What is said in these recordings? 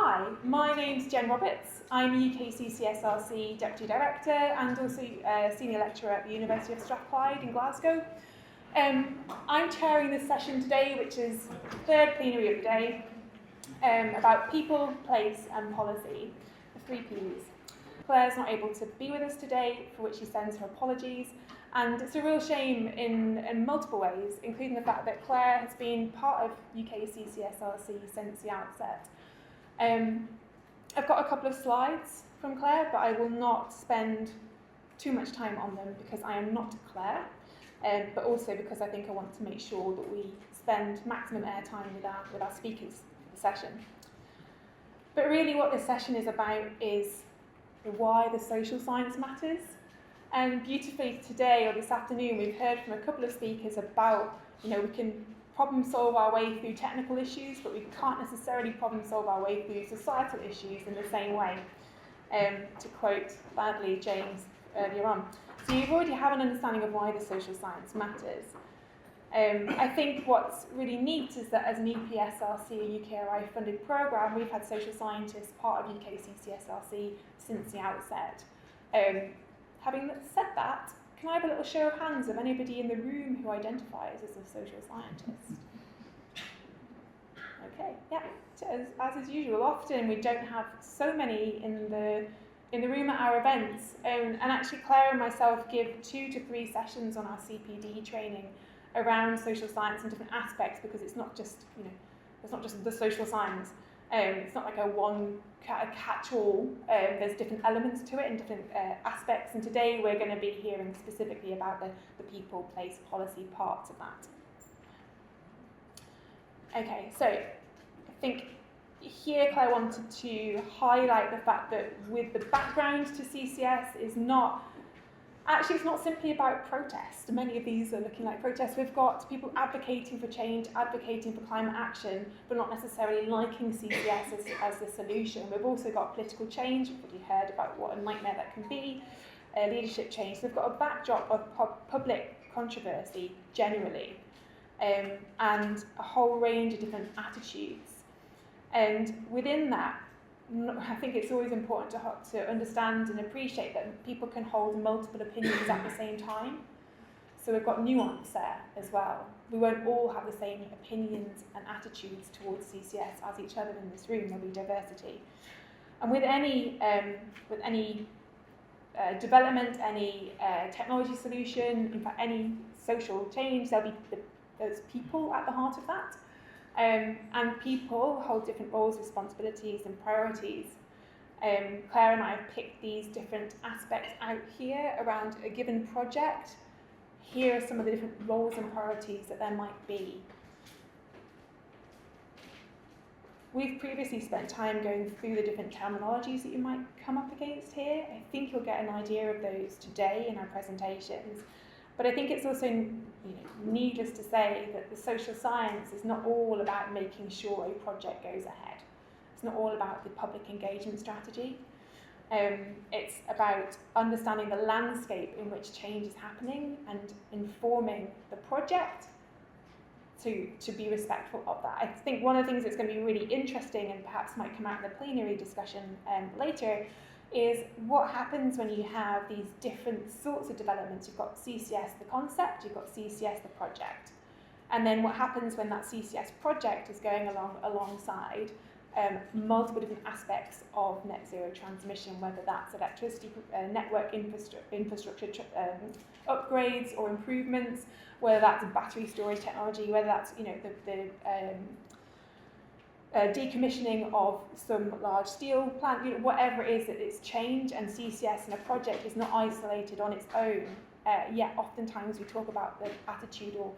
Hi, my name's Jen Roberts. I'm UKCCSRC Deputy Director and also Senior Lecturer at the University of Strathclyde in Glasgow. I'm chairing this session today, which is the third plenary of the day, about people, place and policy, the 3 Ps. Claire's not able to be with us today, for which she sends her apologies, and it's a real shame in multiple ways, including the fact that Claire has been part of UKCCSRC since the outset. I've got a couple of slides from Claire, but I will not spend too much time on them because I am not Claire, but also because I think I want to make sure that we spend maximum airtime with our speakers for the session. But really what this session is about is why the social science matters. And beautifully today or this afternoon we've heard from a couple of speakers about, we can problem solve our way through technical issues, but we can't necessarily problem solve our way through societal issues in the same way, to quote badly James earlier on. So you already have an understanding of why the social science matters. I think what's really neat is that as an EPSRC, a UKRI funded programme, we've had social scientists part of UKCCSRC since the outset. Having said that, can I have a little show of hands of anybody in the room who identifies as a social scientist? Okay, yeah. So as is usual, often we don't have so many in the room at our events, and actually Claire and myself give 2 to 3 sessions on our CPD training around social science and different aspects, because it's not just it's not just the social science. It's not like a one catch-all. There's different elements to it and different aspects, and today we're going to be hearing specifically about the people, place, policy parts of that. Okay, so I think here Claire wanted to highlight the fact that with the background to CCS it's not simply about protest. Many of these are looking like protests. We've got people advocating for change, advocating for climate action, but not necessarily liking CCS as the solution. We've also got political change. We've already heard about what a nightmare that can be, leadership change. So we've got a backdrop of public controversy generally, and a whole range of different attitudes. And within that, I think it's always important to understand and appreciate that people can hold multiple opinions at the same time. So we've got nuance there as well. We won't all have the same opinions and attitudes towards CCS as each other in this room. There'll be diversity. And with any development, any technology solution, in fact any social change, there'll be those people at the heart of that. And people hold different roles, responsibilities and priorities. Claire and I have picked these different aspects out here around a given project. Here are some of the different roles and priorities that there might be. We've previously spent time going through the different terminologies that you might come up against here. I think you'll get an idea of those today in our presentations. But I think it's also needless to say that the social science is not all about making sure a project goes ahead. It's not all about the public engagement strategy. It's about understanding the landscape in which change is happening and informing the project to be respectful of that. I think one of the things that's going to be really interesting and perhaps might come out in the plenary discussion later is what happens when you have these different sorts of developments. You've got CCS the concept, you've got CCS the project. And then what happens when that CCS project is going alongside multiple different aspects of net zero transmission, whether that's electricity network infrastructure upgrades or improvements, whether that's battery storage technology, whether that's the decommissioning of some large steel plant, whatever it is that it's change, and CCS in a project is not isolated on its own. Yet oftentimes we talk about the attitude or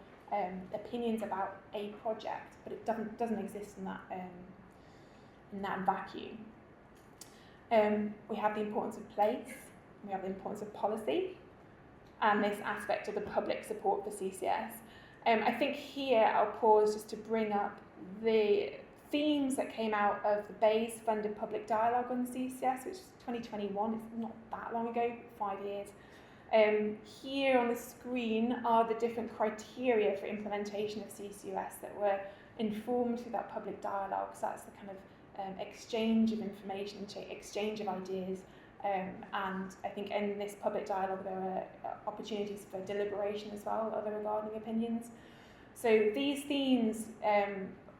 opinions about a project, but it doesn't exist in that vacuum. We have the importance of place, we have the importance of policy, and this aspect of the public support for CCS. I think here I'll pause just to bring up the themes that came out of the Bayes funded public dialogue on CCS, which is 2021, it's not that long ago, 5 years. Here on the screen are the different criteria for implementation of CCUS that were informed through that public dialogue. So that's the kind of exchange of information, exchange of ideas, and I think in this public dialogue there are opportunities for deliberation as well, other regarding opinions. So these themes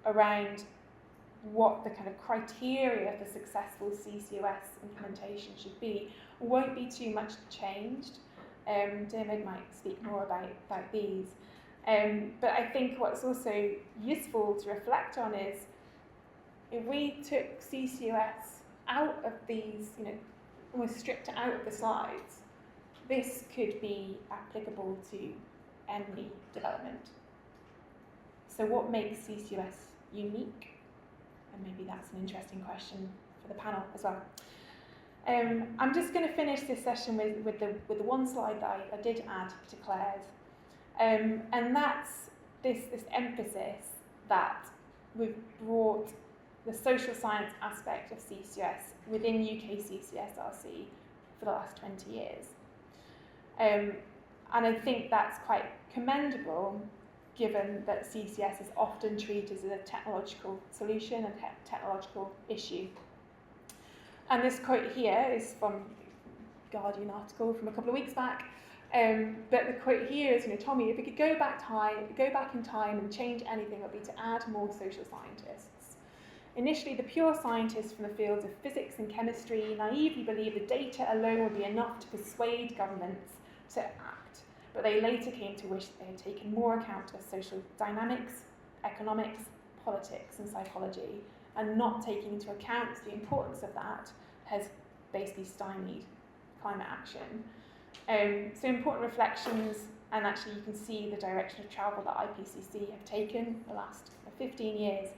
around what the kind of criteria for successful CCOS implementation should be won't be too much changed. Diarmaid might speak more about these. But I think what's also useful to reflect on is if we took CCOS out of these, almost stripped it out of the slides, this could be applicable to any development. So what makes CCOS unique? And maybe that's an interesting question for the panel as well. I'm just going to finish this session with the one slide that I did add to Claire's, and that's this emphasis that we've brought the social science aspect of CCS within UKCCSRC for the last 20 years. And I think that's quite commendable, given that CCS is often treated as a technological solution and technological issue. And this quote here is from a Guardian article from a couple of weeks back. But the quote here is, Tommy, if we could go back in time and change anything, it would be to add more social scientists. Initially, the pure scientists from the fields of physics and chemistry naively believed the data alone would be enough to persuade governments to act, but they later came to wish they had taken more account of social dynamics, economics, politics and psychology, and not taking into account the importance of that has basically stymied climate action. So important reflections, and actually you can see the direction of travel that IPCC have taken the last 15 years.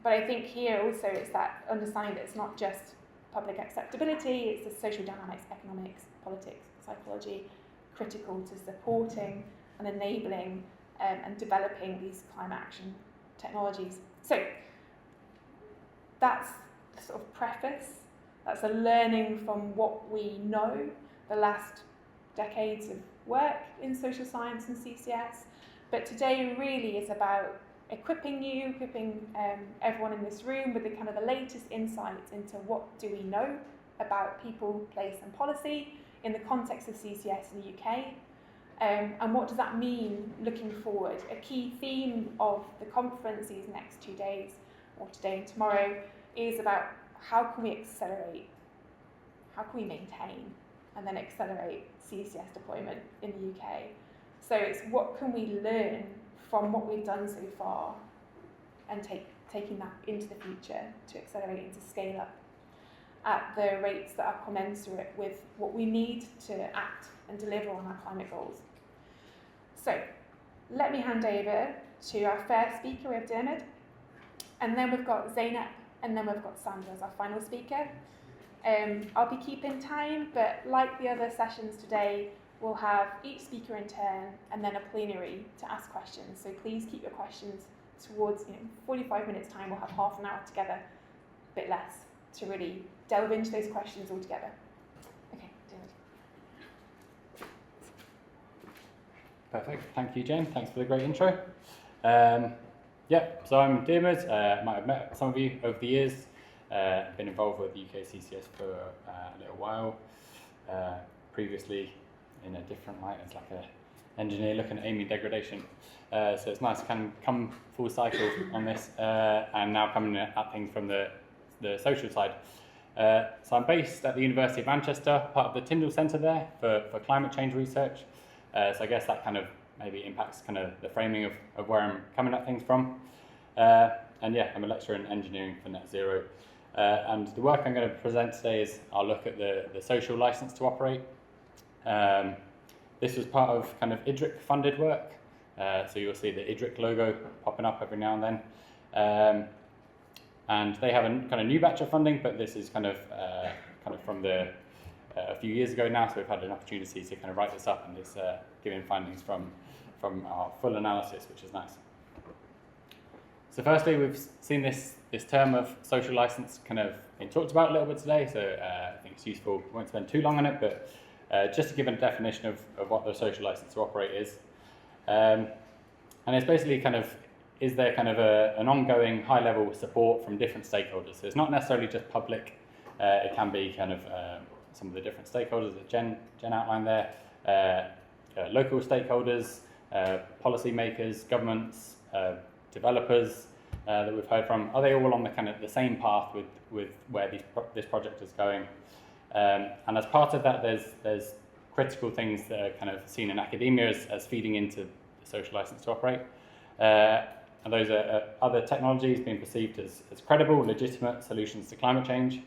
But I think here also it's that understanding that it's not just public acceptability, it's the social dynamics, economics, politics, psychology, critical to supporting and enabling and developing these climate action technologies. So that's the sort of preface, that's a learning from what we know, the last decades of work in social science and CCS. But today really is about equipping everyone in this room with the latest insights into what do we know about people, place and policy in the context of CCS in the UK, and what does that mean looking forward. A key theme of the conference these next 2 days, or today and tomorrow, is about how can we accelerate, how can we maintain and then accelerate CCS deployment in the UK. So it's what can we learn from what we've done so far and taking that into the future to accelerate and to scale up at the rates that are commensurate with what we need to act and deliver on our climate goals. So let me hand over to our first speaker. We have Diarmaid, and then we've got Zeynep, and then we've got Sandra as our final speaker. I'll be keeping time, but like the other sessions today, we'll have each speaker in turn and then a plenary to ask questions. So please keep your questions towards 45 minutes time. We'll have half an hour together, a bit less, to really delve into those questions all together. Okay, Diarmaid. Perfect. Thank you, Jane. Thanks for the great intro. So I'm Diarmaid. Might have met some of you over the years. I've been involved with UKCCS for a little while. Previously, in a different light as like an engineer looking at aiming degradation. So it's nice to kind of come full cycle on this, and now coming at things from the social side. So I'm based at the University of Manchester, part of the Tyndall Centre there for climate change research. So I guess that kind of maybe impacts kind of the framing of where I'm coming at things from. And yeah, I'm a lecturer in engineering for net zero. And the work I'm going to present today is I'll look at the social license to operate. This was part of kind of IDRIC funded work. So you'll see the IDRIC logo popping up every now and then. And they have a kind of new batch of funding, but this is kind of from a few years ago now, so we've had an opportunity to kind of write this up, and it's giving findings from our full analysis, which is nice. So firstly, we've seen this term of social license kind of being talked about a little bit today, so I think it's useful. We won't spend too long on it, but just to give a definition of what the social license to operate is. And it's basically kind of is there kind of an ongoing high-level support from different stakeholders? So it's not necessarily just public. It can be kind of some of the different stakeholders that Jen outlined there, local stakeholders, policymakers, governments, developers that we've heard from. Are they all on the kind of the same path with where this project is going? And as part of that, there's critical things that are kind of seen in academia as feeding into the social license to operate. And those are other technologies being perceived as credible, legitimate solutions to climate change.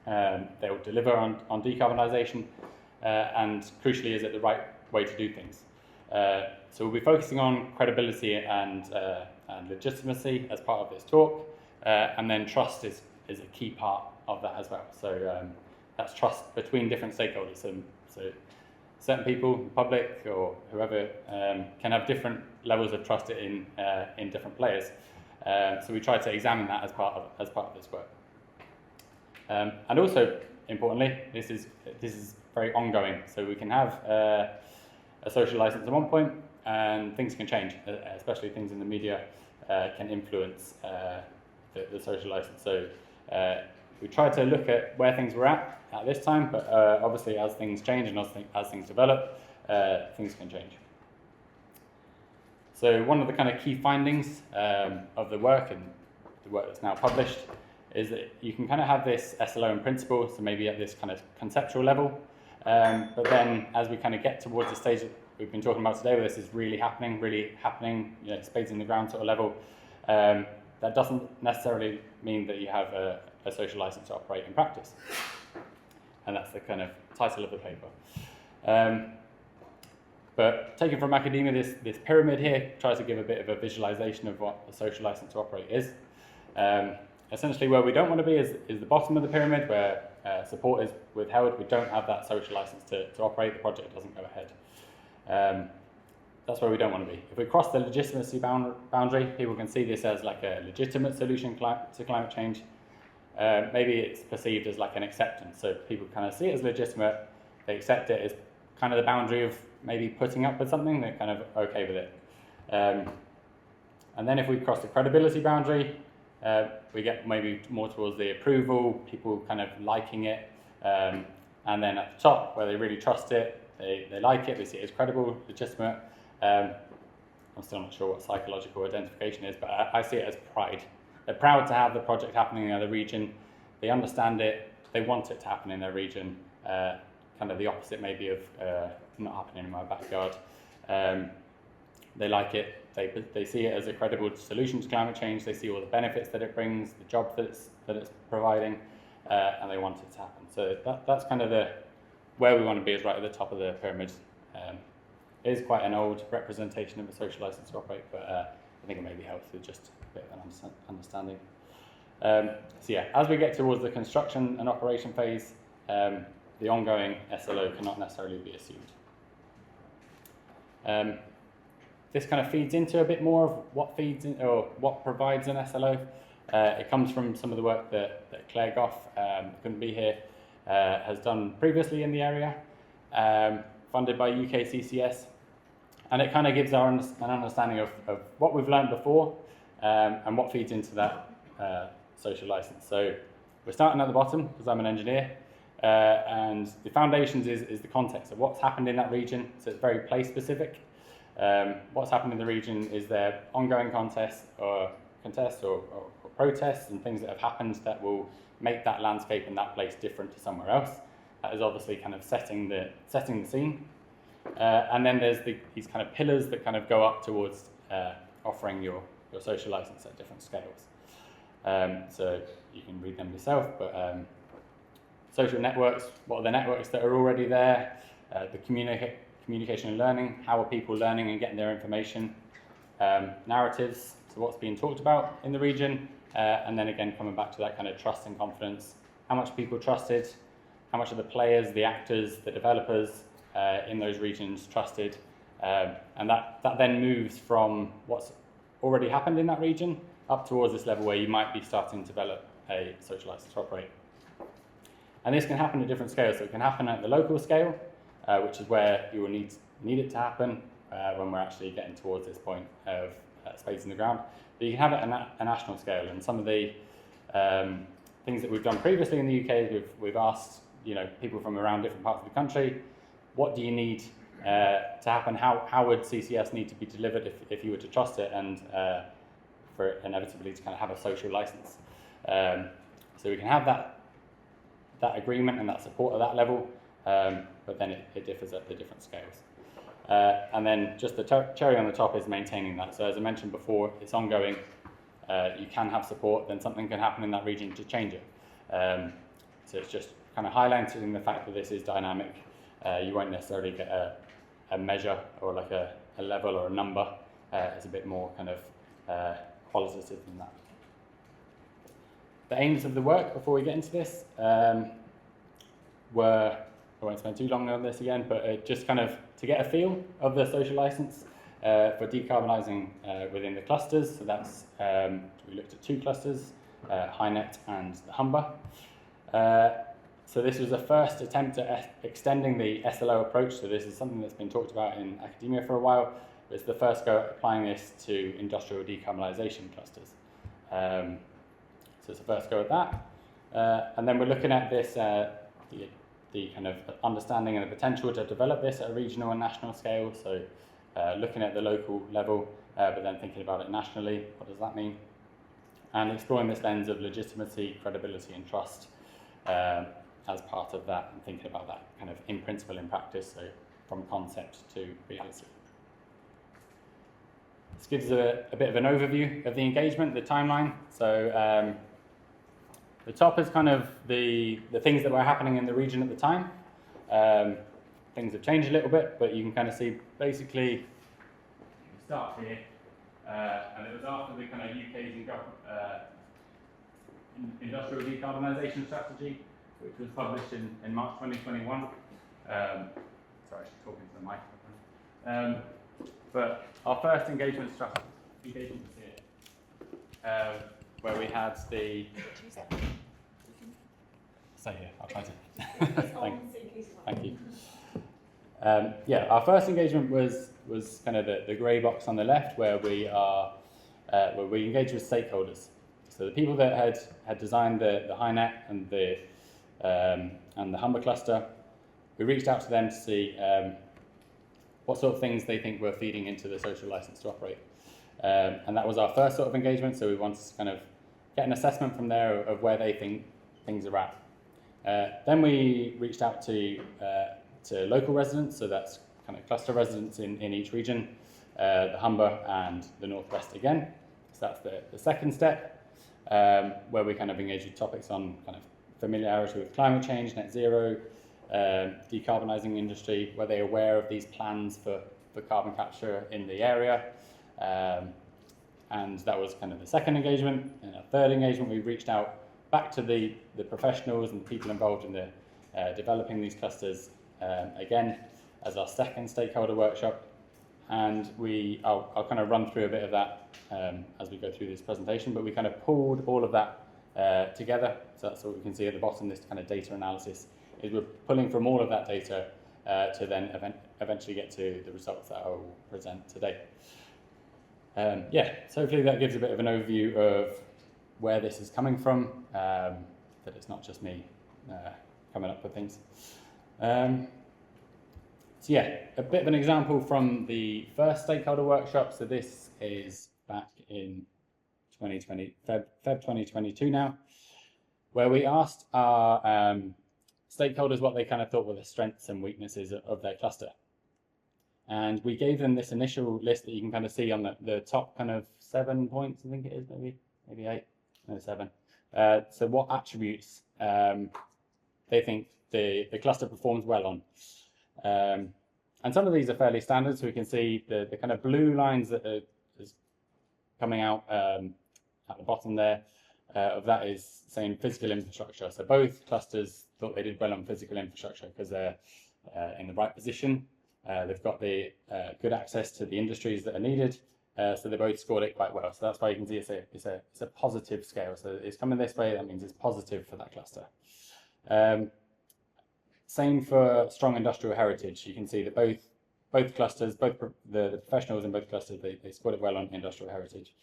They will deliver on decarbonisation, and crucially, is it the right way to do things? So we'll be focusing on credibility and legitimacy as part of this talk, and then trust is a key part of that as well. So that's trust between different stakeholders. So certain people, the public or whoever, can have different levels of trust in different players. So we try to examine that as part of this work. And also, importantly, this is very ongoing. So we can have a social license at one point, and things can change, especially things in the media can influence the social license. So we try to look at where things were at this time, but obviously as things change and as things develop, things can change. So one of the kind of key findings of the work and the work that's now published is that you can kind of have this SLO in principle, so maybe at this kind of conceptual level, but then as we kind of get towards the stage that we've been talking about today, where this is really happening, spades in the ground sort of level, that doesn't necessarily mean that you have a social license to operate in practice. And that's the kind of title of the paper. But taken from academia, this pyramid here tries to give a bit of a visualization of what a social license to operate is. Essentially, where we don't want to be is the bottom of the pyramid, where support is withheld. We don't have that social license to operate. The project doesn't go ahead. That's where we don't want to be. If we cross the legitimacy boundary, people can see this as like a legitimate solution to climate change. Maybe it's perceived as like an acceptance. So people kind of see it as legitimate. They accept it as kind of the boundary of maybe putting up with something. They're kind of okay with it. And then if we cross the credibility boundary, we get maybe more towards the approval, people kind of liking it. And then at the top, where they really trust it, they like it, they see it as credible, legitimate. I'm still not sure what psychological identification is, but I see it as pride. They're proud to have the project happening in their region. They understand it. They want it to happen in their region. Kind of the opposite maybe of not happening in my backyard. They like it. They see it as a credible solution to climate change. They see all the benefits that it brings, the job that it's providing, and they want it to happen. So that's kind of where we want to be, is right at the top of the pyramid. It is quite an old representation of a social license to operate, but I think it maybe helps with just a bit of an understanding. So yeah, as we get towards the construction and operation phase, the ongoing SLO cannot necessarily be assumed. This kind of feeds into a bit more of what feeds in, or what provides an SLO. It comes from some of the work that Claire Goff, couldn't be here, has done previously in the area, funded by UKCCS. And it kind of gives an understanding of what we've learned before and what feeds into that social license. So we're starting at the bottom, because I'm an engineer, and the foundations is the context of what's happened in that region. So it's very place specific. What's happened in the region, is there ongoing contests or protests and things that have happened that will make that landscape and that place different to somewhere else. That is obviously kind of setting the scene. And then there's these kind of pillars that kind of go up towards offering your social license at different scales. So you can read them yourself, but social networks, what are the networks that are already there? The communication and learning, how are people learning and getting their information? Narratives, so what's being talked about in the region, and then again coming back to that kind of trust and confidence. How much people trusted, how much of the players, the actors, the developers in those regions trusted, and that then moves from what's already happened in that region up towards this level where you might be starting to develop a social license to operate. And this can happen at different scales. So it can happen at the local scale, which is where you will need it to happen when we're actually getting towards this point of space in the ground. But you can have it at a national scale, and some of the things that we've done previously in the UK is we've asked people from around different parts of the country, what do you need to happen? How would CCS need to be delivered if you were to trust it, and for it inevitably to kind of have a social license? So we can have that agreement and that support at that level, but then it differs at the different scales. And then just the cherry on the top is maintaining that. So as I mentioned before, it's ongoing. You can have support, then something can happen in that region to change it. So it's just kind of highlighting the fact that this is dynamic. You won't necessarily get a measure or like a level or a number. It's a bit more kind of qualitative than that. The aims of the work before we get into this were, I won't spend too long on this again, but just kind of to get a feel of the social license for decarbonising within the clusters. So that's, we looked at 2 clusters, HyNet and the Humber. So this was a first attempt at extending the SLO approach. So this is something that's been talked about in academia for a while. It's the first go at applying this to industrial decarbonisation clusters. So it's the first go at that. And then we're looking at this, the kind of understanding and the potential to develop this at a regional and national scale. So looking at the local level, but then thinking about it nationally, what does that mean? And exploring this lens of legitimacy, credibility and trust as part of that, and thinking about that kind of in principle, in practice, so from concept to reality. This gives a bit of an overview of the engagement, the timeline. So the top is kind of the things that were happening in the region at the time. Things have changed a little bit, but you can kind of see basically, you can start here, and it was after the kind of UK's industrial decarbonisation strategy, which was published in March 2021. Sorry, talking to the microphone. But our first engagement strategy was here, where we had the. Stay here. I'll try to. Thank you. Yeah, our first engagement was kind of the grey box on the left, where we engaged with stakeholders. So the people that had designed the HyNet and the Humber cluster, we reached out to them to see what sort of things they think were feeding into the social license to operate. And that was our first sort of engagement, so we wanted to kind of get an assessment from there of where they think things are at. Then we reached out to local residents, so that's kind of cluster residents in each region, the Humber and the Northwest again. So that's the second step, where we kind of engage with topics on kind of familiarity with climate change, net zero, decarbonising industry, were they aware of these plans for carbon capture in the area? And that was kind of the second engagement. And our third engagement, we reached out back to the professionals and the people involved in the developing these clusters again as our second stakeholder workshop. And I'll kind of run through a bit of that as we go through this presentation, but we kind of pulled all of that together. So that's what we can see at the bottom, this kind of data analysis, is we're pulling from all of that data to then eventually get to the results that I will present today. Yeah, so hopefully that gives a bit of an overview of where this is coming from, that it's not just me coming up with things. So yeah, a bit of an example from the first stakeholder workshop. So this is back in 2020, Feb 2022 now, where we asked our stakeholders what they kind of thought were the strengths and weaknesses of their cluster. And we gave them this initial list that you can kind of see on the top kind of 7 points, I think it is, maybe 8, no 7. So what attributes they think the cluster performs well on. And some of these are fairly standard, so we can see the kind of blue lines that are coming out at the bottom there, of that is saying physical infrastructure. So both clusters thought they did well on physical infrastructure because they're in the right position. They've got the good access to the industries that are needed, so they both scored it quite well. So that's why you can see it's a positive scale. So it's coming this way, that means it's positive for that cluster. Same for strong industrial heritage. You can see that both both clusters, the professionals in both clusters, they scored it well on industrial heritage.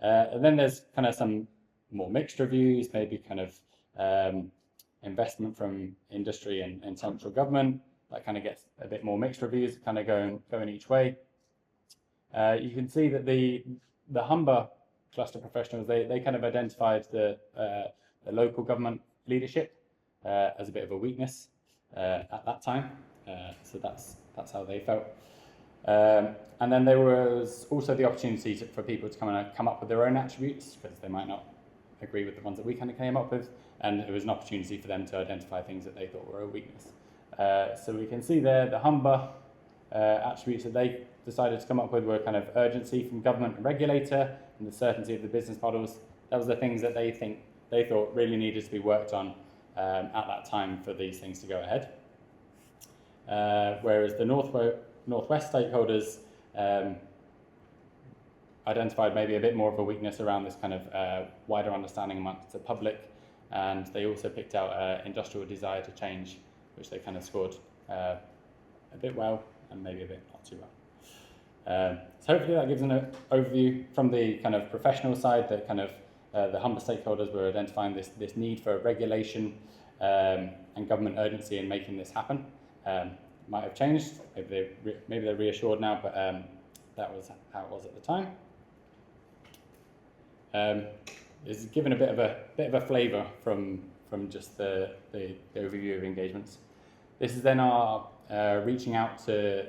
And then there's kind of some more mixed reviews, maybe kind of investment from industry and central government. That kind of gets a bit more mixed reviews, kind of going each way. You can see that the Humber cluster professionals, they kind of identified the local government leadership as a bit of a weakness at that time. So that's how they felt. And then there was also the opportunity for people to come up with their own attributes, because they might not agree with the ones that we kind of came up with, and it was an opportunity for them to identify things that they thought were a weakness. So we can see there the Humber attributes that they decided to come up with were kind of urgency from government and regulator, and the certainty of the business models. That was the things that they thought really needed to be worked on at that time for these things to go ahead. Whereas the Northwest stakeholders identified maybe a bit more of a weakness around this kind of wider understanding amongst the public, and they also picked out industrial desire to change, which they kind of scored a bit well and maybe a bit not too well. So hopefully that gives an overview from the kind of professional side, that kind of the Humber stakeholders were identifying this need for regulation and government urgency in making this happen. Might have changed, maybe they're reassured now, but that was how it was at the time. This is given a bit of a flavour from just the overview of engagements. This is then our reaching out to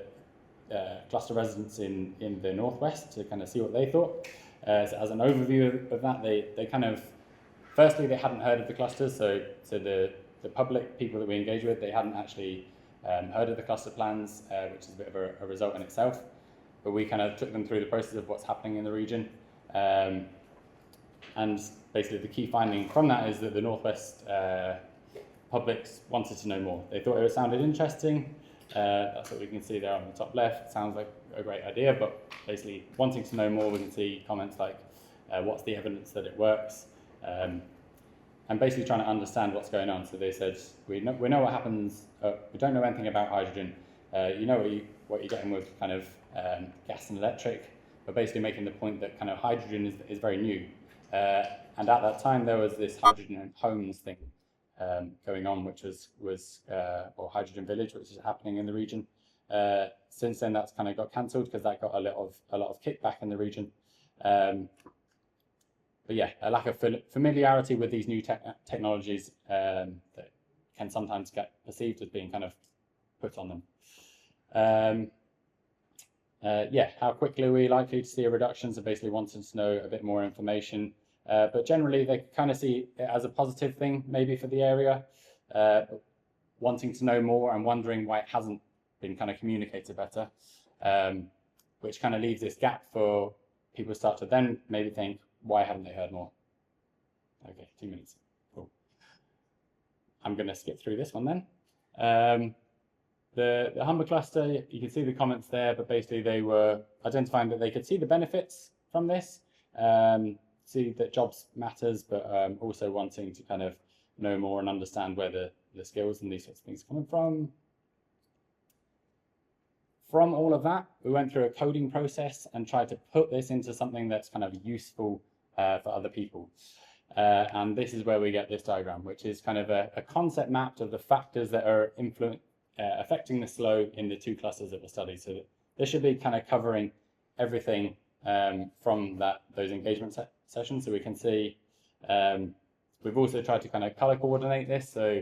cluster residents in the Northwest to kind of see what they thought. So as an overview of that, they kind of, firstly, they hadn't heard of the clusters, so the public people that we engage with, they hadn't actually heard of the cluster plans, which is a bit of a result in itself. But we kind of took them through the process of what's happening in the region. And basically the key finding from that is that the Northwest publics wanted to know more. They thought it sounded interesting. That's what we can see there on the top left. It sounds like a great idea, but basically wanting to know more, we can see comments like, what's the evidence that it works? And basically trying to understand what's going on. So they said, we know what happens, we don't know anything about hydrogen. You know what you're getting with kind of gas and electric, but basically making the point that kind of hydrogen is very new. And at that time, there was this hydrogen in homes thing going on, which was or hydrogen village, which is happening in the region. Since then, that's kind of got cancelled because that got a lot of kickback in the region. But yeah, a lack of familiarity with these new technologies that can sometimes get perceived as being kind of put on them. Yeah, how quickly are we likely to see a reduction? So basically wanting to know a bit more information. But generally, they kind of see it as a positive thing, maybe for the area, wanting to know more and wondering why it hasn't been kind of communicated better, which kind of leaves this gap for people to start to then maybe think, why haven't they heard more? Okay, 2 minutes. Cool. I'm going to skip through this one then. The Humber cluster, you can see the comments there, but basically they were identifying that they could see the benefits from this, see that jobs matters, but also wanting to kind of know more and understand where the skills and these sorts of things are coming from. From all of that, we went through a coding process and tried to put this into something that's kind of useful for other people. And this is where we get this diagram, which is kind of a concept map of the factors that are affecting the slow in the two clusters that were studied. So this should be kind of covering everything from those engagement sessions. So we can see we've also tried to kind of color coordinate this. So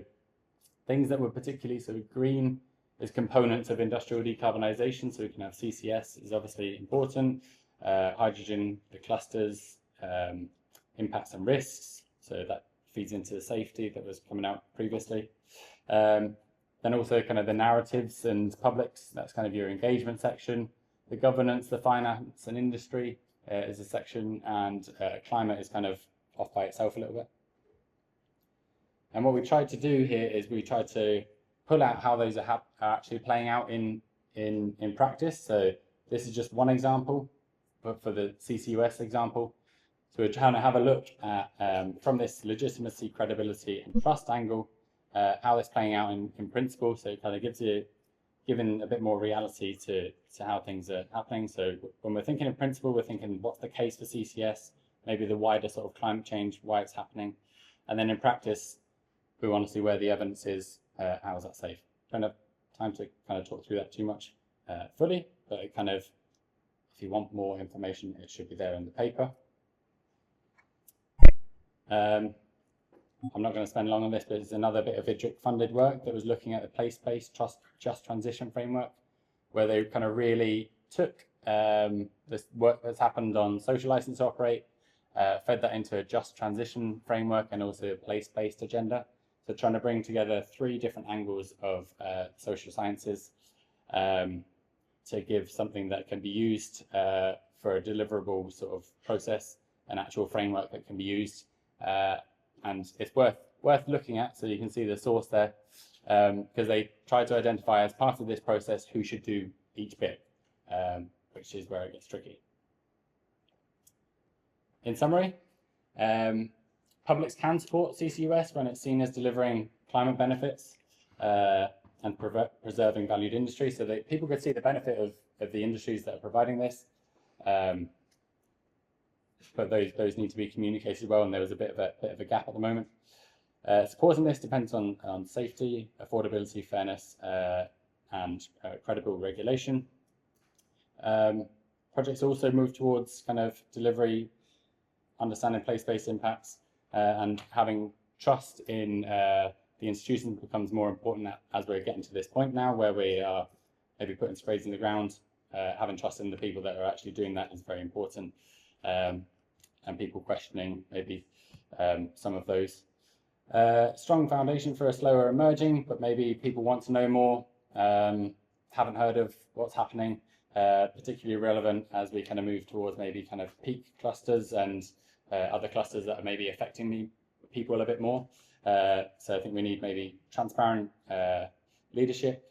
things that were particularly, so green is components of industrial decarbonisation. So we can have CCS is obviously important, hydrogen, the clusters, impacts and risks. So that feeds into the safety that was coming out previously. Then also kind of the narratives and publics, that's kind of your engagement section. The governance, the finance and industry is a section, and climate is kind of off by itself a little bit. And what we tried to do here is we tried to pull out how those are actually playing out in practice. So this is just one example, but for the CCUS example. So we're trying to have a look at, from this legitimacy, credibility and trust angle, how it's playing out in principle. So it kind of gives giving a bit more reality to how things are happening. So when we're thinking in principle, we're thinking what's the case for CCS, maybe the wider sort of climate change, why it's happening. And then in practice, we want to see where the evidence is, how is that safe. Don't have time to kind of talk through that too much fully, but it kind of, if you want more information, it should be there in the paper. I'm not going to spend long on this, but it's another bit of IDRIC funded work that was looking at the place-based just transition framework, where they kind of really took this work that's happened on social license to operate, fed that into a just transition framework and also a place-based agenda. So trying to bring together 3 different angles of social sciences to give something that can be used for a deliverable sort of process, an actual framework that can be used. And it's worth looking at, so you can see the source there, because they tried to identify as part of this process who should do each bit, which is where it gets tricky. In summary, publics can support CCUS when it's seen as delivering climate benefits and preserving valued industry, so that people could see the benefit of the industries that are providing this. But those need to be communicated well, and there was a bit of a gap at the moment. Supporting this depends on safety, affordability, fairness, and credible regulation. Projects also move towards kind of delivery, understanding place-based impacts, and having trust in the institutions becomes more important as we're getting to this point now, where we are maybe putting spades in the ground. Having trust in the people that are actually doing that is very important. And people questioning maybe some of those. Strong foundation for a slower emerging, but maybe people want to know more, haven't heard of what's happening, particularly relevant as we kind of move towards maybe kind of peak clusters and other clusters that are maybe affecting people a bit more. So I think we need maybe transparent leadership,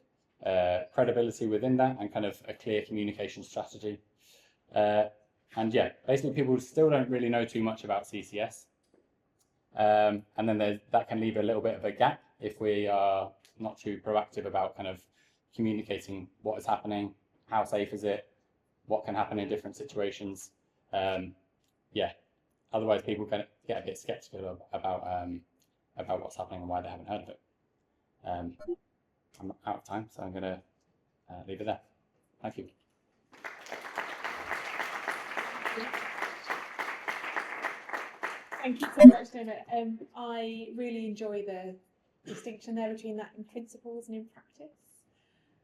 credibility within that, and kind of a clear communication strategy. And yeah, basically people still don't really know too much about CCS. And then that can leave a little bit of a gap if we are not too proactive about kind of communicating what is happening, how safe is it, what can happen in different situations. Yeah, otherwise people can get a bit skeptical about what's happening and why they haven't heard of it. I'm out of time, so I'm going to leave it there. Thank you. Thank you so much, Zeynep. I really enjoy the distinction there between that in principles and in practice.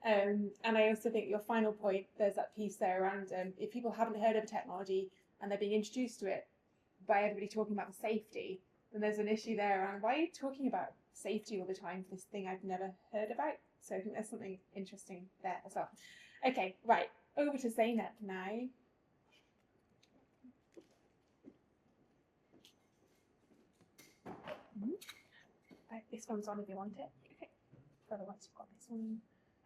And I also think your final point, there's that piece there around if people haven't heard of technology and they're being introduced to it by everybody talking about the safety, then there's an issue there around why are you talking about safety all the time for this thing I've never heard about? So I think there's something interesting there as well. Okay, right, over to Zeynep now. Right, this one's on if you want it. Okay. Otherwise, you've got this one,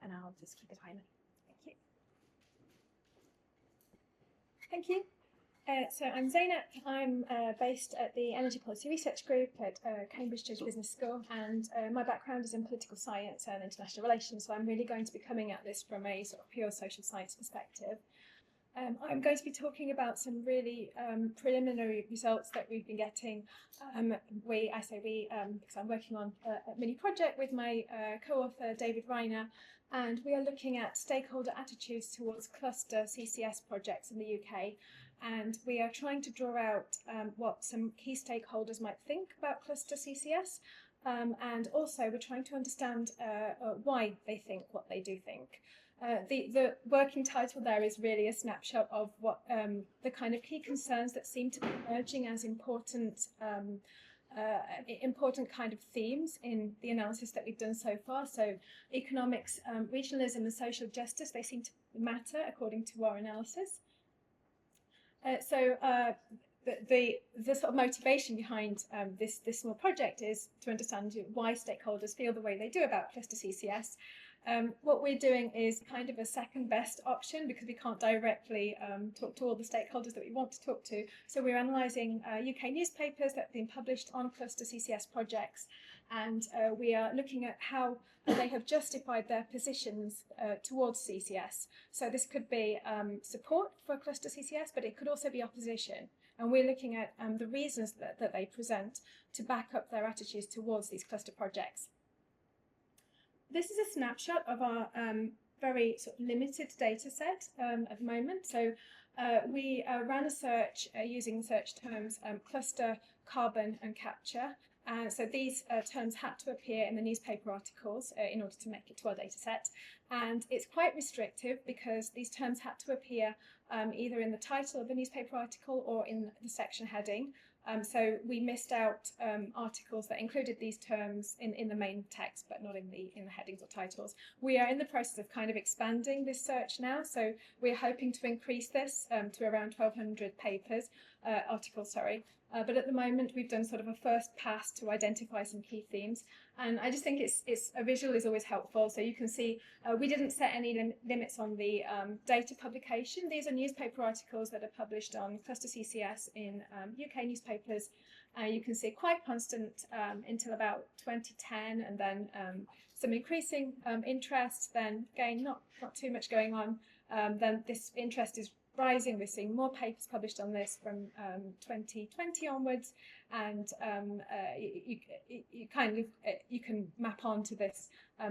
and I'll just keep the timer. Thank you. Thank you. So I'm Zeynep. I'm based at the Energy Policy Research Group at Cambridge Business School, and my background is in political science and international relations. So I'm really going to be coming at this from a sort of pure social science perspective. I'm going to be talking about some really preliminary results that we've been getting. I say we because I'm working on a mini project with my co-author David Reiner, and we are looking at stakeholder attitudes towards cluster CCS projects in the UK. And we are trying to draw out what some key stakeholders might think about cluster CCS. And also we're trying to understand why they think what they do think. The working title there is really a snapshot of what the kind of key concerns that seem to be emerging as important kind of themes in the analysis that we've done so far. So economics, regionalism and social justice, they seem to matter according to our analysis. The sort of motivation behind this small project is to understand why stakeholders feel the way they do about cluster CCS. What we're doing is kind of a second best option because we can't directly talk to all the stakeholders that we want to talk to. So we're analysing UK newspapers that have been published on cluster CCS projects and we are looking at how they have justified their positions towards CCS. So this could be support for cluster CCS, but it could also be opposition. And we're looking at the reasons that they present to back up their attitudes towards these cluster projects. This is a snapshot of our very sort of limited data set at the moment. So we ran a search using search terms cluster, carbon and capture. So these terms had to appear in the newspaper articles in order to make it to our data set. And it's quite restrictive because these terms had to appear either in the title of the newspaper article or in the section heading. So we missed out articles that included these terms in the main text, but not in the headings or titles. We are in the process of kind of expanding this search now, so we're hoping to increase this to around 1,200 articles. But at the moment, we've done sort of a first pass to identify some key themes, and I just think it's a visual is always helpful. So you can see we didn't set any limits on the data publication. These are newspaper articles that are published on cluster CCS in UK newspapers. You can see quite constant until about 2010, and then some increasing interest. Then again, not too much going on. Then this interest is rising. We're seeing more papers published on this from 2020 onwards, and you can map onto this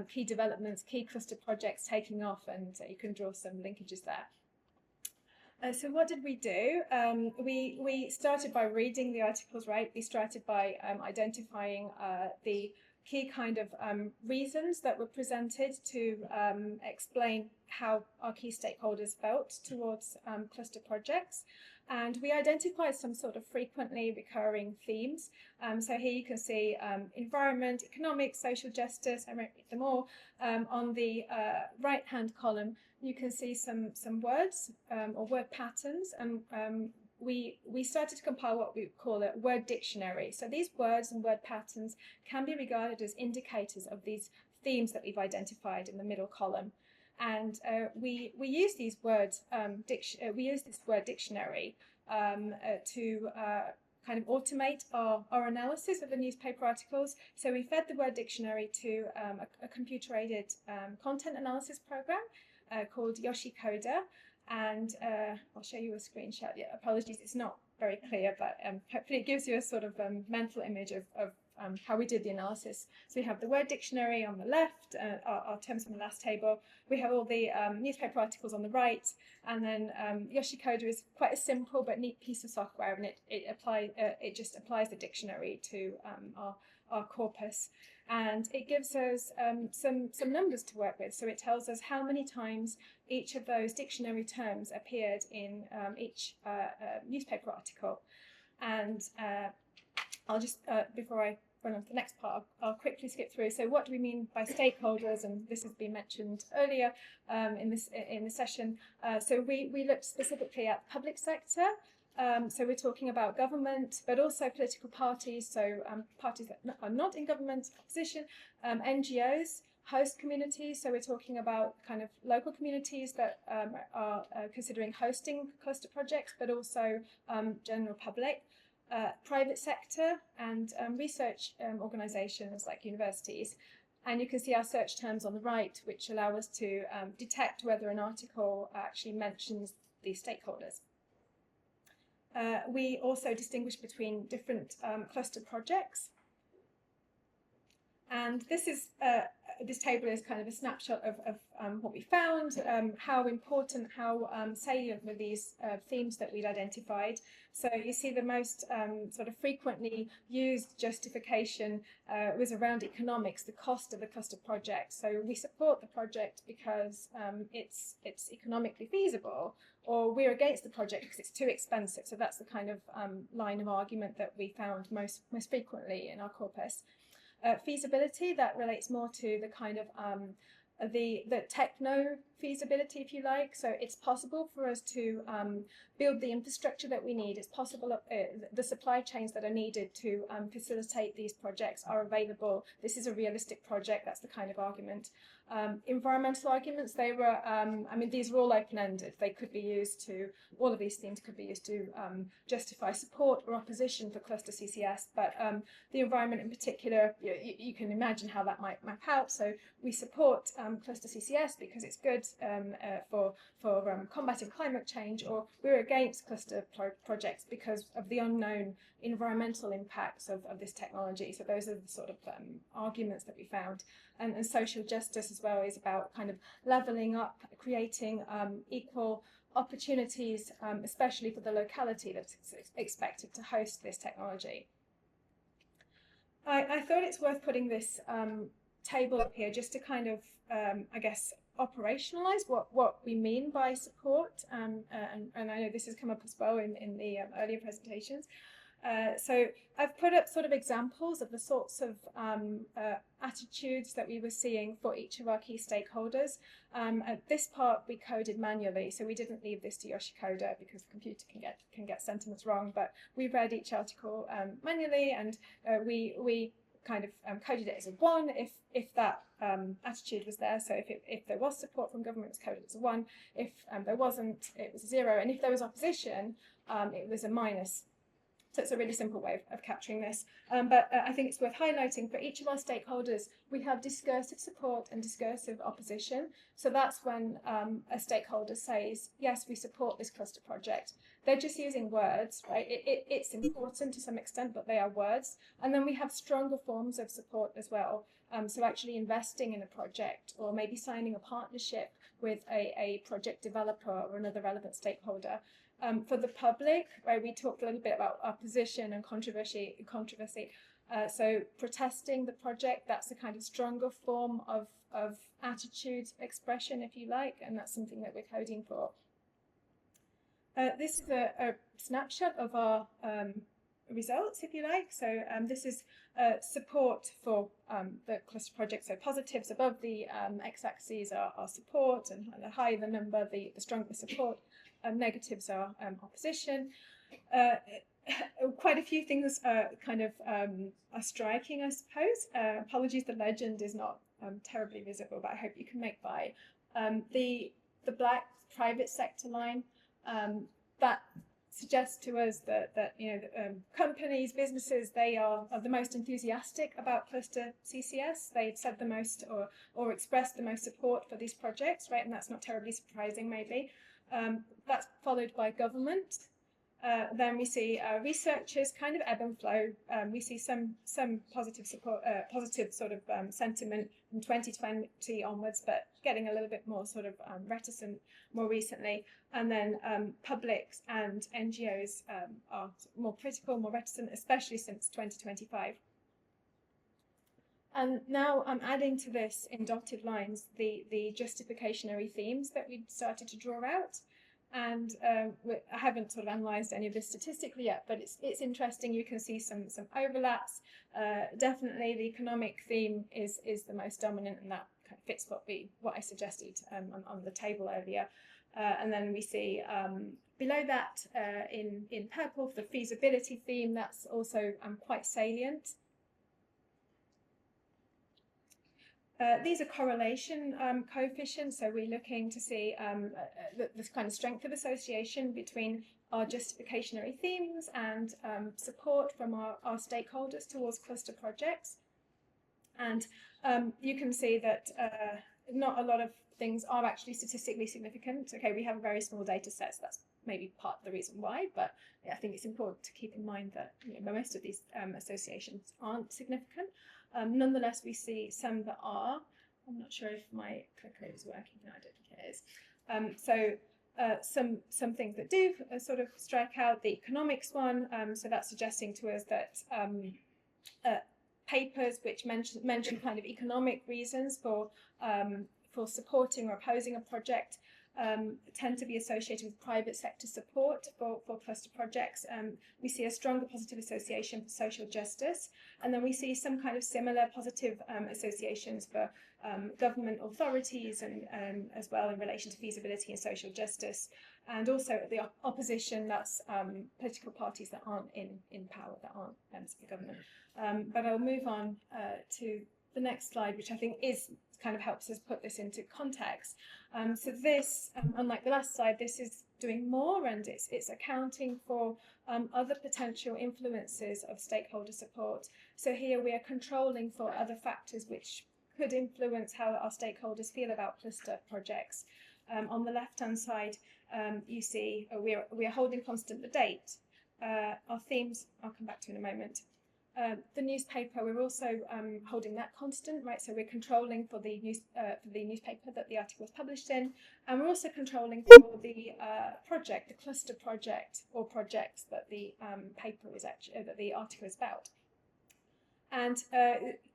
key developments, key cluster projects taking off, and you can draw some linkages there. So what did we do? We started by reading the articles, right? We started by identifying the key kind of reasons that were presented to explain how our key stakeholders felt towards cluster projects. And we identified some sort of frequently recurring themes. So here you can see environment, economic, social justice. I won't read them all. On the right-hand column, you can see some words or word patterns. And we started to compile what we call a word dictionary. So these words and word patterns can be regarded as indicators of these themes that we've identified in the middle column. And we use these words. We use this word dictionary to kind of automate our analysis of the newspaper articles. So we fed the word dictionary to a computer-aided content analysis program called YoshiCoder. And I'll show you a screenshot. Yeah, apologies, it's not very clear, but hopefully it gives you a sort of mental image of how we did the analysis. So we have the word dictionary on the left, our terms from the last table. We have all the newspaper articles on the right, and then YoshiCoder is quite a simple but neat piece of software, and it just applies the dictionary to our corpus, and it gives us some numbers to work with. So it tells us how many times each of those dictionary terms appeared in each newspaper article. And I'll just, before I run on to the next part, I'll quickly skip through. So what do we mean by stakeholders? And this has been mentioned earlier in the session. So we looked specifically at the public sector. So we're talking about government, but also political parties, so parties that are not in government, opposition, NGOs, host communities, so we're talking about kind of local communities that are considering hosting cluster projects, but also general public, private sector, and research organisations like universities. And you can see our search terms on the right, which allow us to detect whether an article actually mentions these stakeholders. We also distinguish between different cluster projects. And this table is kind of a snapshot of what we found, how important, how salient were these themes that we'd identified. So you see the most sort of frequently used justification was around economics, the cost of the cluster project. So we support the project because it's economically feasible, or we're against the project because it's too expensive. So that's the kind of line of argument that we found most frequently in our corpus. Feasibility, that relates more to the kind of the techno feasibility, if you like. So it's possible for us to build the infrastructure that we need. It's possible the supply chains that are needed to facilitate these projects are available. This is a realistic project. That's the kind of argument. Environmental arguments, they were, I mean, these are all open-ended. They could be used to, all of these themes could be used to justify support or opposition for cluster CCS, but the environment in particular, you can imagine how that might map out. So we support cluster CCS because it's good for combating climate change, or we're against cluster projects because of the unknown environmental impacts of this technology. So those are the sort of arguments that we found. And social justice as well is about kind of levelling up, creating equal opportunities, especially for the locality that's expected to host this technology. I thought it's worth putting this table up here just to kind of, I guess, operationalize what we mean by support. And I know this has come up as well in the earlier presentations. So I've put up sort of examples of the sorts of attitudes that we were seeing for each of our key stakeholders. At this part we coded manually, so we didn't leave this to Yoshicoda because the computer can get sentiments wrong, but we read each article manually, and we kind of coded it as a 1 if that attitude was there. So if there was support from government, it was coded as a 1. If there wasn't, it was a 0. And if there was opposition, it was a minus. So it's a really simple way of capturing this. But I think it's worth highlighting for each of our stakeholders, we have discursive support and discursive opposition. So that's when a stakeholder says, yes, we support this cluster project. They're just using words, right? It's important to some extent, but they are words. And then we have stronger forms of support as well. So actually investing in a project, or maybe signing a partnership with a project developer or another relevant stakeholder. For the public, right, we talked a little bit about opposition and controversy. So protesting the project, that's a kind of stronger form of attitude expression, if you like, and that's something that we're coding for. This is a snapshot of our results, if you like. So this is support for the cluster project. So positives above the x-axis are support, and the higher the number, the stronger the support. Negatives are opposition. Quite a few things are striking, I suppose. Apologies, the legend is not terribly visible, but I hope you can make by. The black private sector line, that suggests to us that companies, businesses, they are the most enthusiastic about cluster CCS. They've said the most or expressed the most support for these projects, right? And that's not terribly surprising, maybe. That's followed by government. Then we see researchers kind of ebb and flow. We see some positive support, positive sort of sentiment from 2020 onwards, but getting a little bit more sort of reticent more recently. And then publics and NGOs are more critical, more reticent, especially since 2025. And now I'm adding to this in dotted lines the justificationary themes that we started to draw out. And I haven't sort of analysed any of this statistically yet, but it's interesting. You can see some overlaps. Definitely the economic theme is the most dominant, and that kind of fits what I suggested on the table earlier. And then we see below that in purple, the feasibility theme, that's also quite salient. These are correlation coefficients, so we're looking to see this kind of strength of association between our justificationary themes and support from our stakeholders towards cluster projects. And you can see that not a lot of things are actually statistically significant. Okay, we have a very small data set, so that's maybe part of the reason why, but I think it's important to keep in mind that most of these associations aren't significant. Nonetheless, we see some that are. I'm not sure if my clicker is working. No, I don't think it is. Some things that do sort of strike out. The economics one, so that's suggesting to us that papers which mention kind of economic reasons for supporting or opposing a project tend to be associated with private sector support for cluster projects. We see a stronger positive association for social justice, and then we see some kind of similar positive associations for government authorities and as well in relation to feasibility and social justice, and also the opposition, that's political parties that aren't in power, that aren't members of the government. But I'll move on to the next slide, which I think is kind of helps us put this into context. So this, unlike the last slide, this is doing more, and it's accounting for other potential influences of stakeholder support. So here we are controlling for other factors which could influence how our stakeholders feel about cluster projects. On the left-hand side, you see we are holding constant the date. Our themes, I'll come back to in a moment. The newspaper, we're also holding that constant, right? So we're controlling for the newspaper that the article was published in, and we're also controlling for the project, the cluster project or projects that the paper is actually that the article is about. And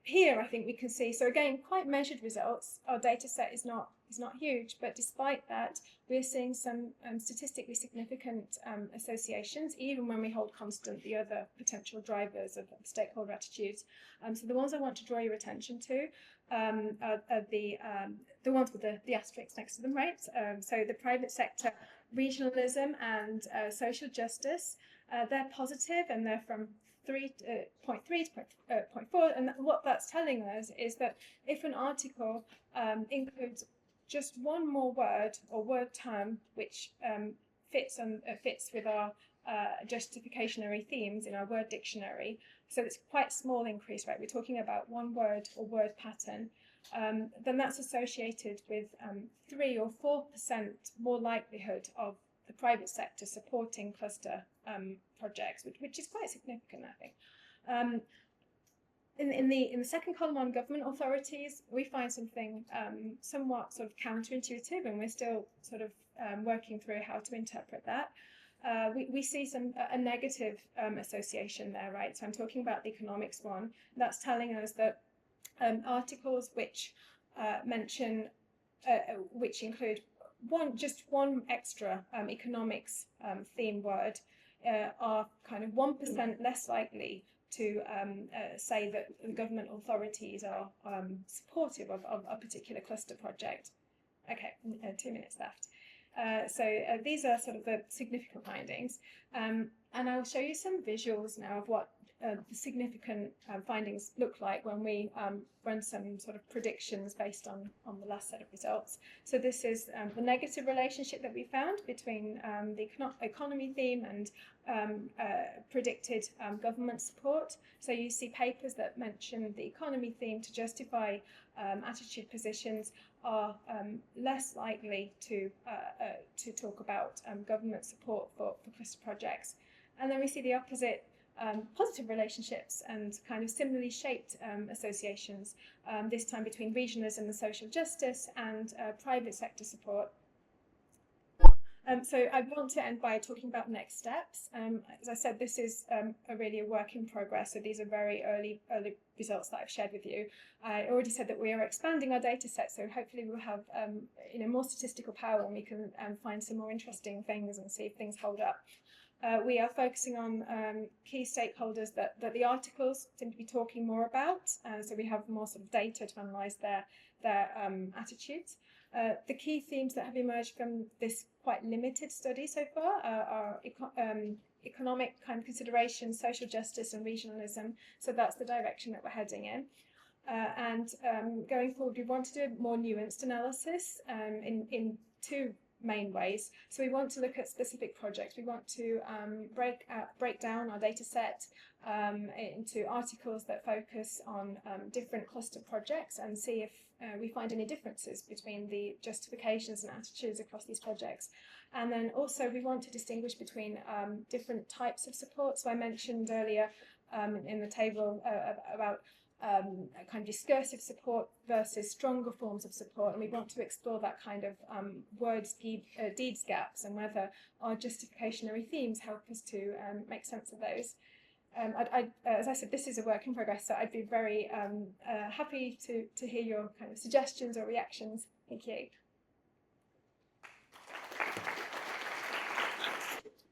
here, I think we can see, so again, quite measured results. Our data set is not huge, but despite that, we're seeing some statistically significant associations, even when we hold constant the other potential drivers of stakeholder attitudes. So the ones I want to draw your attention to are the ones with the asterisks next to them, right? So the private sector, regionalism and social justice, they're positive, and they're from 3.3 to 0.4, and what that's telling us is that if an article includes just one more word or word term which fits with our justificationary themes in our word dictionary, so it's quite a small increase, right? We're talking about one word or word pattern, then that's associated with 3 or 4% more likelihood of the private sector supporting cluster projects, which is quite significant, I think. In the second column on government authorities, we find something somewhat sort of counterintuitive, and we're still sort of working through how to interpret that. We see a negative association there, right? So I'm talking about the economics one. That's telling us that articles which mention, which include just one extra economics theme word are kind of 1% less likely to say that the government authorities are supportive of a particular cluster project. Okay, 2 minutes left. So these are sort of the significant findings, and I'll show you some visuals now of what the significant findings look like when we run some sort of predictions based on the last set of results. So this is the negative relationship that we found between the economy theme and predicted government support. So you see papers that mention the economy theme to justify attitude positions are less likely to talk about government support for cluster projects. And then we see the opposite, positive relationships and kind of similarly shaped associations, this time between regionalism and social justice and private sector support. So I want to end by talking about next steps. As I said, this is really a work in progress, so these are very early results that I've shared with you. I already said that we are expanding our data set, so hopefully we'll have more statistical power, and we can find some more interesting things and see if things hold up. We are focusing on key stakeholders that the articles seem to be talking more about, so we have more sort of data to analyse their attitudes. The key themes that have emerged from this quite limited study so far are economic kind of considerations, social justice and regionalism, so that's the direction that we're heading in. And going forward, we want to do a more nuanced analysis in 2 main ways. So we want to look at specific projects. We want to break down our data set into articles that focus on different cluster projects and see if we find any differences between the justifications and attitudes across these projects. And then also we want to distinguish between different types of support. So I mentioned earlier in the table about kind of discursive support versus stronger forms of support, and we want to explore that kind of words deeds gaps and whether our justificationary themes help us to make sense of those. As I said, this is a work in progress, so I'd be very happy to hear your kind of suggestions or reactions. Thank you.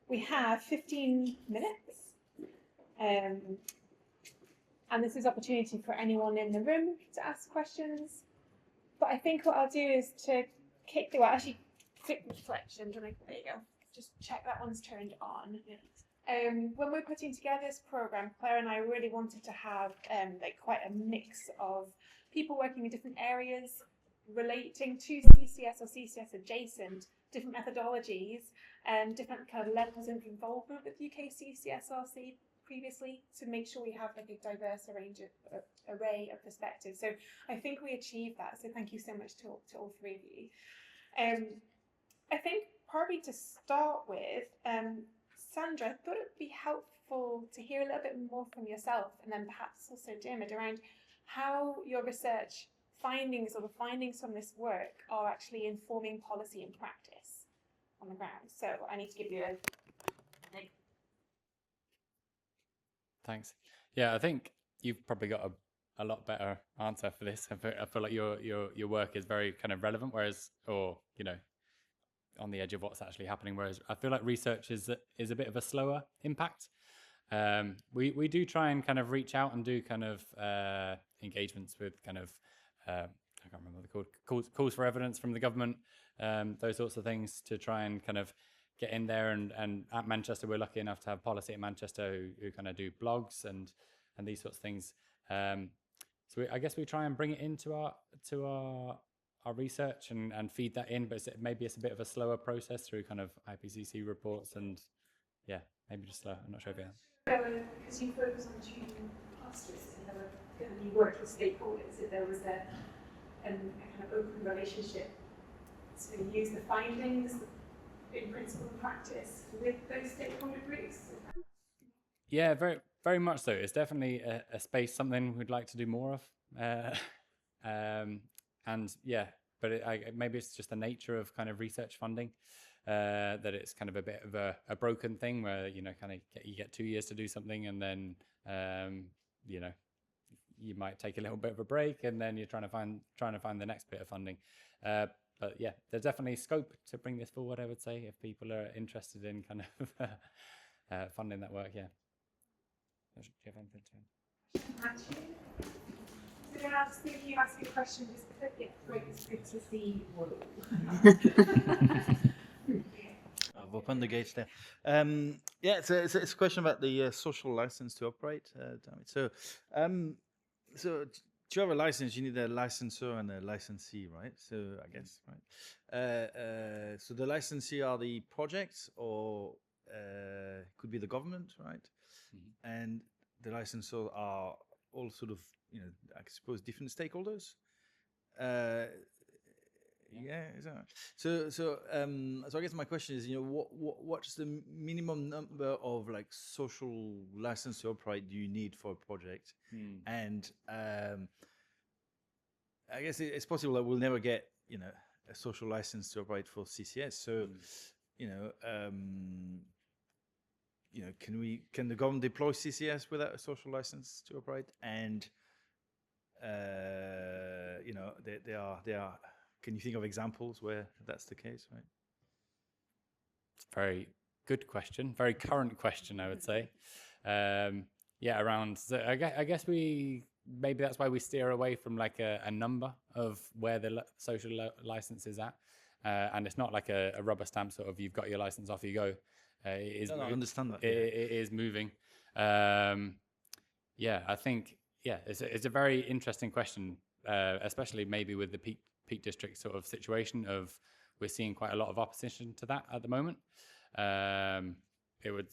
We have 15 minutes. And this is opportunity for anyone in the room to ask questions. But I think what I'll do is to kick the, well, actually click reflection. There you go. Just check that one's turned on. When we're putting together this program, Claire and I really wanted to have like quite a mix of people working in different areas relating to CCS or CCS adjacent, different methodologies, and different kind of levels of involvement with UKCCSRC previously, to make sure we have like a diverse array of perspectives. So I think we achieved that. So thank you so much to all three of you. I think probably to start with, Sandra, I thought it would be helpful to hear a little bit more from yourself, and then perhaps also Diarmaid, around how your research findings or the findings from this work are actually informing policy and practice on the ground. So I need to give you a Thanks. Yeah, I think you've probably got a lot better answer for this. I feel like your work is very kind of relevant, whereas, or you know, on the edge of what's actually happening. Whereas I feel like research is a bit of a slower impact. We do try and kind of reach out and do kind of engagements with kind of I can't remember what they're called, calls for evidence from the government, those sorts of things, to try and kind of get in there. And at Manchester, we're lucky enough to have policy at Manchester who kind of do blogs and these sorts of things. So I guess we try and bring it into our research and feed that in, but maybe it's a bit of a slower process through kind of IPCC reports and maybe just slow. I'm not sure if because you focus on two clusters and you worked with stakeholders, if there was a kind of open relationship to use the findings in principle and practice with those stakeholder groups. Yeah, very very much so. It's definitely a space, something we'd like to do more of. And but maybe it's just the nature of kind of research funding, that it's kind of a bit of a broken thing where, you know, kind of you get 2 years to do something, and then you know, you might take a little bit of a break, and then you're trying to find the next bit of funding. But yeah, there's definitely scope to bring this forward, I would say, if people are interested in kind of funding that work. Yeah. Do you have anything to add? If you ask a question, just click it through. It's good to see. I've opened the gates there. It's a question about the social license to operate. So to have a license, you need a licensor and a licensee, right? So I guess, right? So the licensee are the projects, or could be the government, right? Mm-hmm. And the licensors are all sort of, you know, I suppose different stakeholders. Is that right? So I guess my question is, you know, what's the minimum number of like social license to operate do you need for a project? And I guess it's possible that we'll never get, you know, a social license to operate for CCS. So can the government deploy CCS without a social license to operate? And you know, there are. Can you think of examples where that's the case, right? It's a very good question, very current question, I would say. Around. So I guess maybe that's why we steer away from like a number of where the social license is at, and it's not like a rubber stamp sort of, you've got your license, off you go. It is. I understand that. It is moving. I think it's a very interesting question, especially maybe with the Peak District sort of situation of, we're seeing quite a lot of opposition to that at the moment. It would,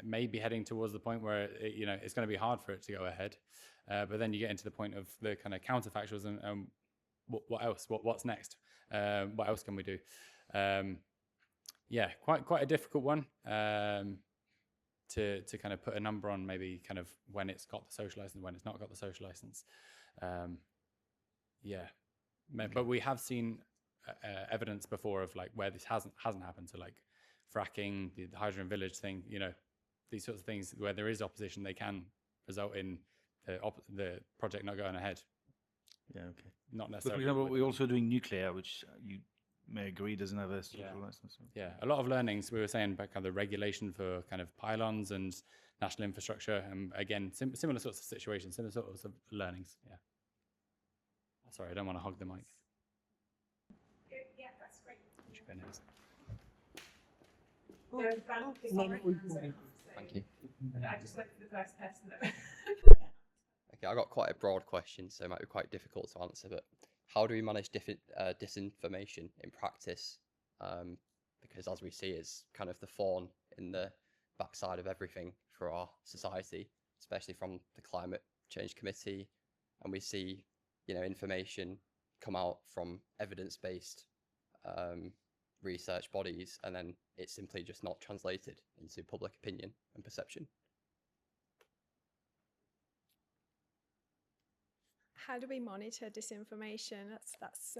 maybe heading towards the point where it's going to be hard for it to go ahead. But then you get into the point of the kind of counterfactuals and what else? What's next? What else can we do? Quite a difficult one to kind of put a number on, maybe kind of when it's got the social license, when it's not got the social license. But we have seen evidence before of like where this hasn't happened. So like fracking, the hydrogen village thing, you know, these sorts of things where there is opposition, they can result in the project not going ahead. Yeah, okay. Not necessarily. But for example, we're also doing nuclear, which you may agree doesn't have a social license. Yeah, a lot of learnings. We were saying about kind of the regulation for kind of pylons and national infrastructure, and again, similar sorts of situations, similar sorts of learnings. Yeah. Sorry, I don't want to hog the mic. Yeah, that's great. Thank you. I just looked at the first person that. Okay, I got quite a broad question, so it might be quite difficult to answer, but how do we manage disinformation in practice? Because as we see, it's kind of the thorn in the backside of everything for our society, especially from the Climate Change Committee, and we see, information come out from evidence-based research bodies, and then it's simply just not translated into public opinion and perception. How do we monitor disinformation? That's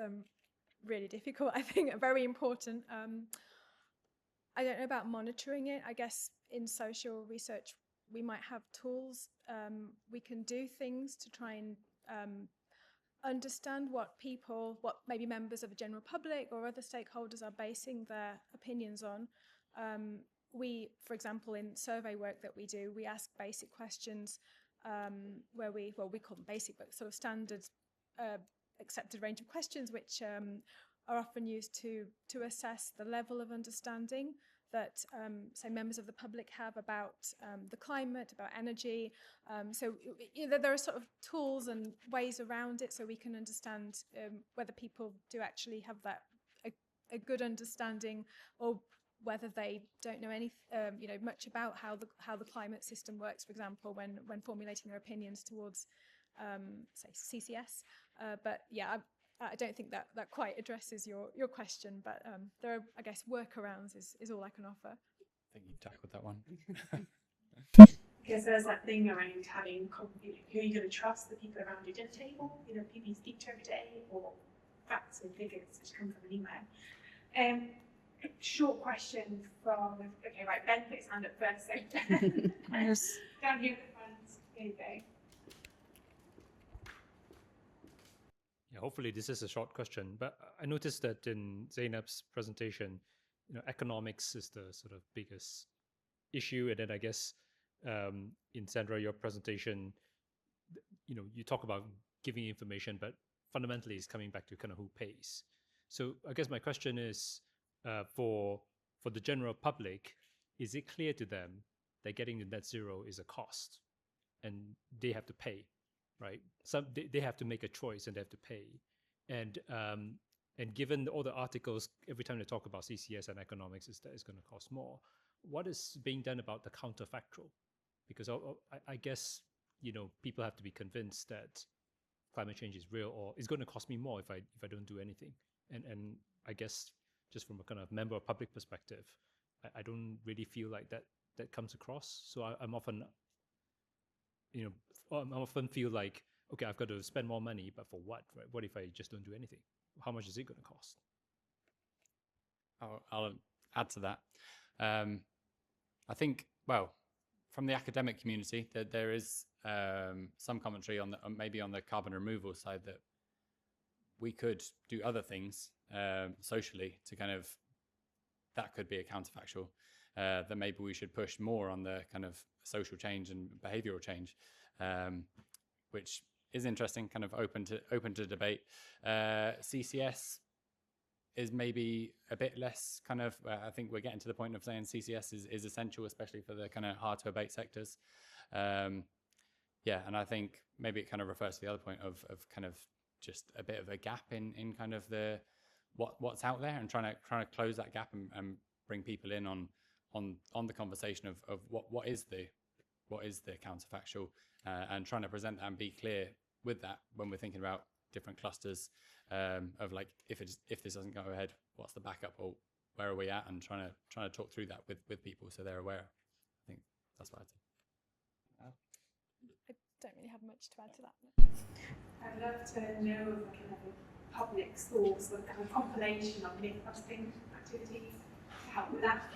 really difficult. I think very important. I don't know about monitoring it. I guess in social research we might have tools. We can do things to try and understand what maybe members of the general public or other stakeholders are basing their opinions on. We, for example, in survey work that we do, we ask basic questions where we call them basic, but sort of standard accepted range of questions, which are often used to assess the level of understanding that, say, members of the public have about the climate, about energy. So there are sort of tools and ways around it, so we can understand whether people do actually have that a good understanding, or whether they don't know much about how the climate system works, for example, when formulating their opinions towards, say, CCS. But yeah, I don't think that quite addresses your question, but there are, I guess, workarounds is all I can offer. I think you tackled that one. Because there's that thing around having, who are you going to trust, the people around your dinner table, people you speak to every day, or facts and figures which come from anywhere. Short question from, okay, right, Ben put his hand up first, so Yes. down here at the front, here you go. Yeah, hopefully this is a short question, but I noticed that in Zeynep's presentation, economics is the sort of biggest issue, and then I guess in Sandra, your presentation, you talk about giving information, but fundamentally it's coming back to kind of who pays. So I guess my question is, for the general public, is it clear to them that getting to net zero is a cost and they have to pay, right? They have to make a choice and they have to pay. And given all the articles, every time they talk about CCS and economics, is that it's going to cost more. What is being done about the counterfactual? Because I guess, people have to be convinced that climate change is real, or it's going to cost me more if I don't do anything. And I guess, just from a kind of member of public perspective, I don't really feel like that comes across. So I'm often, I often feel like, okay, I've got to spend more money, but for what, right? What if I just don't do anything? How much is it going to cost? I'll add to that. I think, well, from the academic community, that there is some commentary on maybe on the carbon removal side, that we could do other things socially to kind of, that could be a counterfactual, that maybe we should push more on the kind of social change and behavioral change, which is interesting, kind of open to debate. CCS is maybe a bit less kind of, I think we're getting to the point of saying CCS is essential, especially for the kind of hard to abate sectors. Yeah, and I think maybe it kind of refers to the other point of kind of just a bit of a gap in kind of the what's out there, and trying to close that gap and bring people in on the conversation of what is the counterfactual, and trying to present that and be clear with that when we're thinking about different clusters, of like, if this doesn't go ahead, what's the backup, or where are we at, and trying to talk through that with people so they're aware. I think that's what I'd say. I don't really have much to add to that. I'd love to know of kind of a public source, or kind of compilation of myth-busting activities to help with that.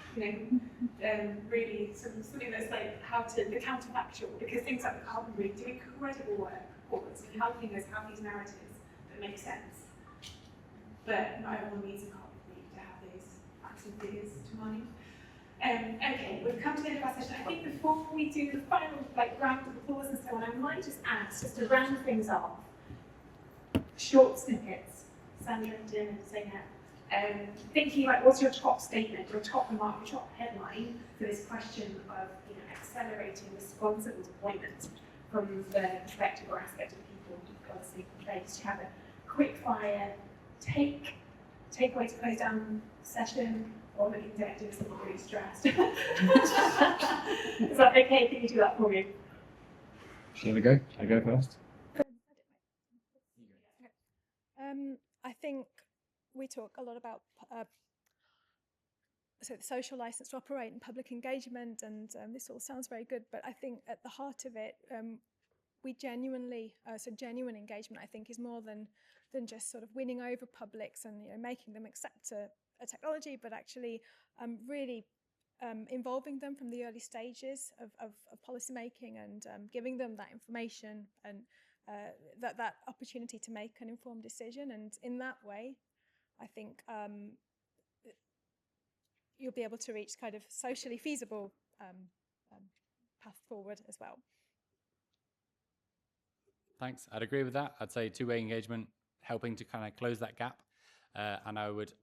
Really something that's like the counterfactual, because things like the carbon rig do incredible work for us in helping us have these narratives that make sense. But not everyone needs a carbon rig to have those facts and figures to mind. Okay, we've come to the end of our session. I think before we do the final round of applause and so on, I might just ask, just to round things off, short snippets. Sandra and Diarmaid and Zeynep, thinking about what's your top statement, your top remark, your top headline for this question of accelerating responsible deployment from the perspective or aspect of people who've got a safe place to have a quick fire takeaway to close down the session, or looking to do something really stressed. Is that okay? Can you do that for me? Shall I go? Shall I go first? I think we talk a lot about so the social license to operate and public engagement, and this all sounds very good, but I think at the heart of it, we genuinely, so genuine engagement, I think, is more than just sort of winning over publics and making them accept a technology, but actually really involving them from the early stages of policy making and giving them that information and that opportunity to make an informed decision. And in that way, I think you'll be able to reach kind of socially feasible path forward as well. Thanks. I'd agree with that. I'd say two-way engagement, helping to kind of close that gap. And I would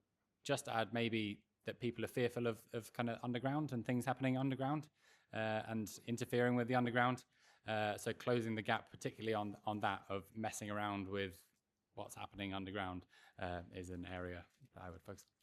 just add maybe that people are fearful of kind of underground and things happening underground and interfering with the underground. So closing the gap, particularly on that of messing around with what's happening underground, is an area that I would focus on.